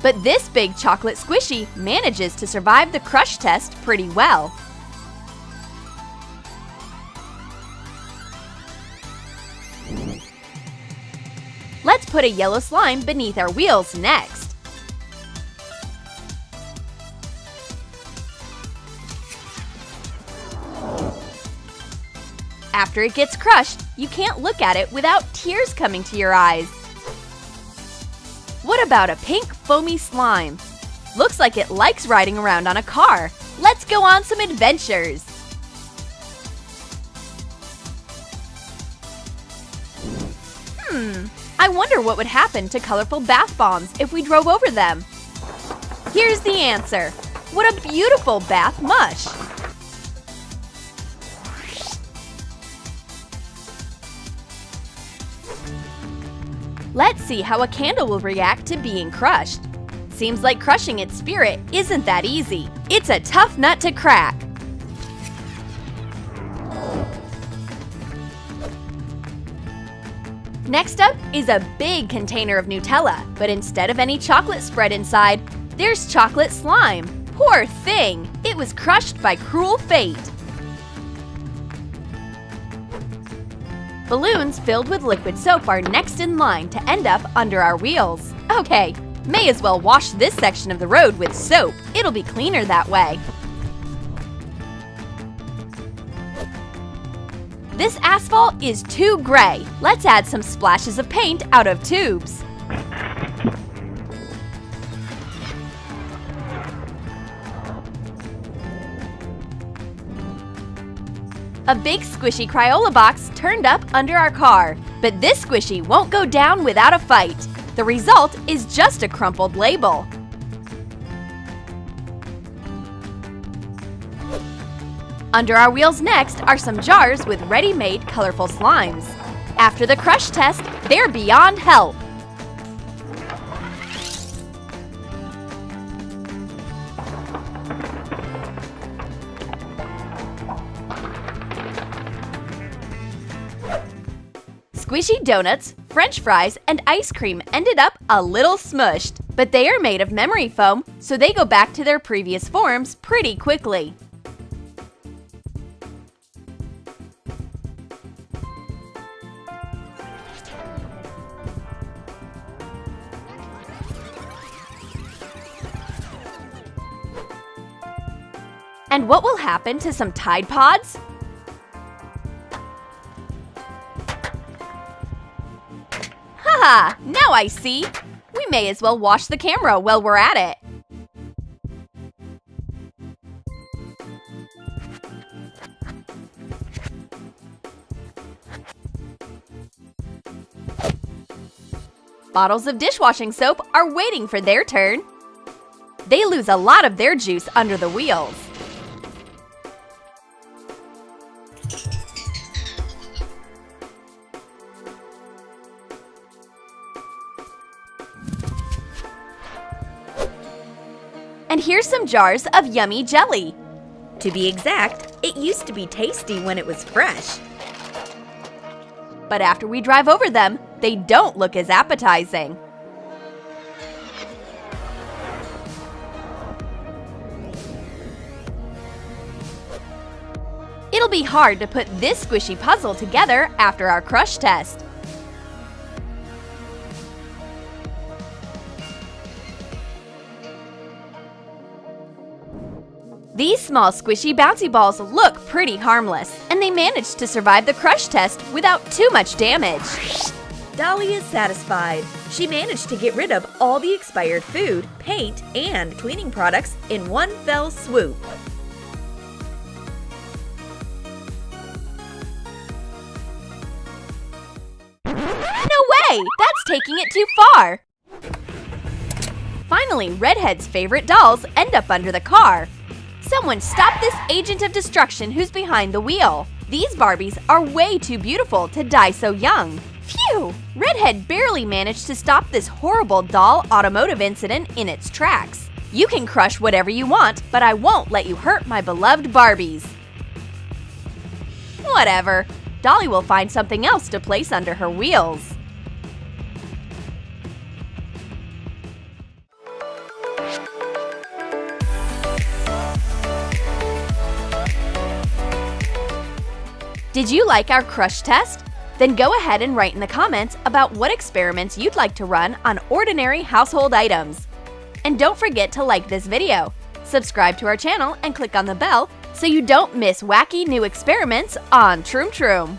But this big chocolate squishy manages to survive the crush test pretty well. Let's put a yellow slime beneath our wheels next. After it gets crushed, you can't look at it without tears coming to your eyes. What about a pink foamy slime? Looks like it likes riding around on a car. Let's go on some adventures! I wonder what would happen to colorful bath bombs if we drove over them. Here's the answer. What a beautiful bath mush! Let's see how a candle will react to being crushed. Seems like crushing its spirit isn't that easy. It's a tough nut to crack. Next up is a big container of Nutella, but instead of any chocolate spread inside, there's chocolate slime. Poor thing! It was crushed by cruel fate. Balloons filled with liquid soap are next in line to end up under our wheels. Okay, may as well wash this section of the road with soap. It'll be cleaner that way. This asphalt is too gray. Let's add some splashes of paint out of tubes. A big squishy Crayola box turned up under our car. But this squishy won't go down without a fight. The result is just a crumpled label. Under our wheels next are some jars with ready-made colorful slimes. After the crush test, they're beyond help. Squishy donuts, French fries, and ice cream ended up a little smushed, but they are made of memory foam, so they go back to their previous forms pretty quickly. And what will happen to some Tide Pods? Haha, now I see! We may as well wash the camera while we're at it. Bottles of dishwashing soap are waiting for their turn. They lose a lot of their juice under the wheels. And here's some jars of yummy jelly. To be exact, it used to be tasty when it was fresh. But after we drive over them, they don't look as appetizing. It'll be hard to put this squishy puzzle together after our crush test. These small squishy bouncy balls look pretty harmless, and they managed to survive the crush test without too much damage. Dolly is satisfied. She managed to get rid of all the expired food, paint, and cleaning products in one fell swoop. No way! That's taking it too far! Finally, Redhead's favorite dolls end up under the car. Someone stop this agent of destruction who's behind the wheel. These Barbies are way too beautiful to die so young. Phew! Redhead barely managed to stop this horrible doll automotive incident in its tracks. You can crush whatever you want, but I won't let you hurt my beloved Barbies. Whatever. Dolly will find something else to place under her wheels. Did you like our crush test? Then go ahead and write in the comments about what experiments you'd like to run on ordinary household items. And don't forget to like this video, subscribe to our channel, and click on the bell so you don't miss wacky new experiments on Troom.